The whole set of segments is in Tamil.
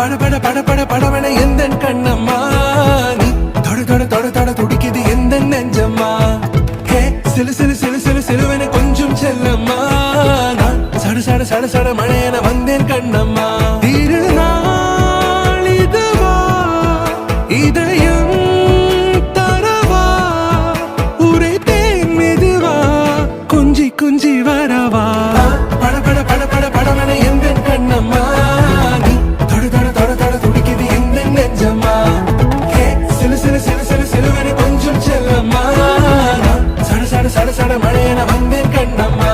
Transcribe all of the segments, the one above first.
பட பட பட பட படவன எந்த கண்ணம்மா நீ தொட தொட தொட தொட துடிக்குது எந்த நெஞ்சம்மா ஹே சிலு சிலு சிலு சிலு சிலுவன கொஞ்சம் செல்லம்மா நான் சட சட சட சட மழையன வந்தேன் கண்ணம்மா திருநாள் இதுவா இதயம் தரவா ஊரே தேன் மெதுவா கொஞ்சி கொஞ்சி வரவா பட பட பட பட படவன எந்த கண்ணம்மா நீ தொட தொட தொட தொட துடிக்குது எந்த நெஞ்சம்மா ஹே சிலு சிலு சிலு சிலு சிலுவன கொஞ்சம் செல்லம்மா நான் சட சட சட சட மழையன வந்தேன் கண்ணம்மா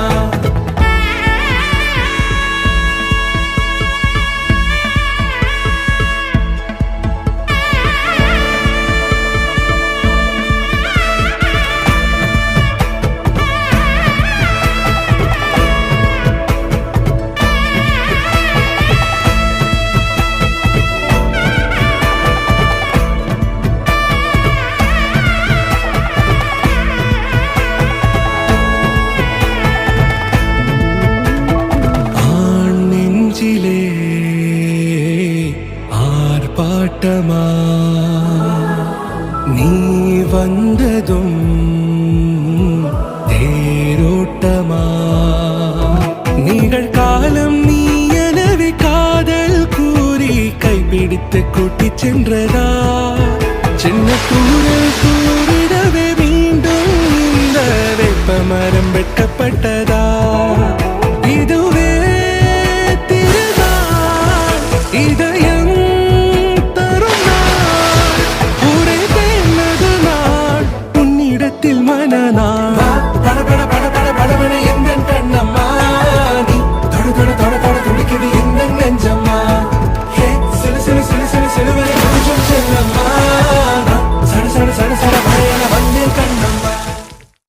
ஆர்ப்பாட்டமா நீ வந்ததும் தேரோட்டமா நிகழ்காலம் நீ எனவே காதல் கூறி கைப்பிடித்து கூட்டிச் சென்றதா சின்ன தூரல் கூறிடவே மீண்டும் இந்த வெப்பமரம் வெட்டப்பட்டதா